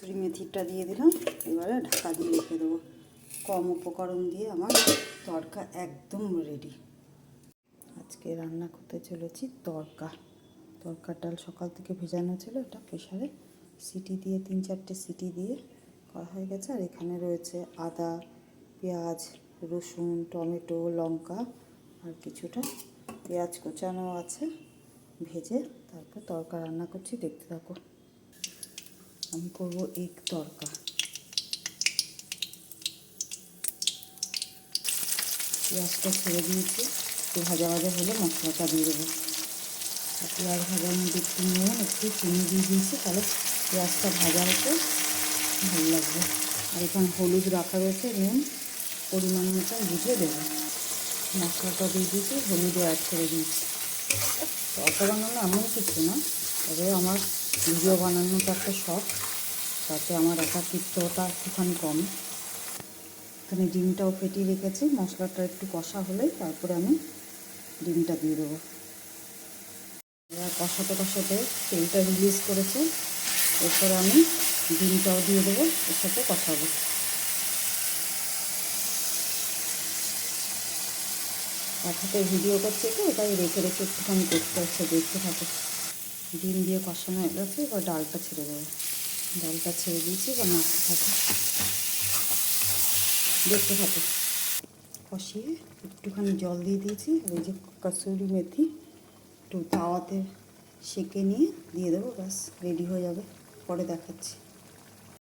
কসুরি মেথিটা দিয়ে দিলাম। এবারে ঢাকা দিয়ে রেখে দেবো। কম উপকরণ দিয়ে আমার তড়কা একদম রেডি। আজকে রান্না করতে চলেছি তড়কার ডাল সকাল থেকে ভেজানো ছিল, এটা প্রেশারে সিটি দিয়ে 3-4টে সিটি দিয়ে করা হয়ে গেছে। আর এখানে রয়েছে আদা, পেঁয়াজ, রসুন, টমেটো, লঙ্কা আর কিছুটা পেঁয়াজ কোচানো আছে। ভেজে তারপর তড়কা রান্না করছি, দেখতে থাকো। আমি করব এগ তড়কা। পেঁয়াজটা ছেড়ে দিয়েছি, একটু ভাজা ভাজা হলে মশলাটা দিয়ে দেবো। পেঁয়াজ ভাজার মধ্যে একটু নুন, একটু চিনি দিয়ে দিয়েছি, তাহলে পেঁয়াজটা ভাজা হতে ভালো লাগবে। আর এখানে হলুদ রাখা রয়েছে, নুন পরিমাণ মতো বুঝে দেবো। মশলাটা দিয়ে দিয়েছি, হলুদও অ্যাড করে দিয়েছি। তরকা বানানো এমন কিছু না, তবে আমার ভিডিও বানানোটা একটা শখ, তাতে আমার একাকিত্বটা একটুখানি কম। এখানে ডিমটাও ফেটিয়ে রেখেছি, মশলাটা একটু কষা হলেই তারপরে আমি ডিমটা দিয়ে দেবো। এবার কষাতে কষাতে তেলটা রিলিজ করেছে, এরপরে আমি ডিমটাও দিয়ে দেবো, এর সাথে কষাবো। এক হাতে ভিডিও করছে তো, তাই রেখে রেখে একটুখানি করতে হচ্ছে, দেখতে থাকো। ডিম দিয়ে কষানো হয়ে গেছে, এবার ডালটা ছেড়ে দেবো। ডালটা ছেড়ে দিয়েছি, এবার নাড়তে থাকো, দেখতে থাকো। কষিয়ে একটুখানি জল দিয়ে দিয়েছি। আর এই যে কসুরি মেথি একটু তাওয়াতে সেঁকে নিয়ে দিয়ে দেবো, ব্যাস রেডি হয়ে যাবে। পরে দেখাচ্ছি।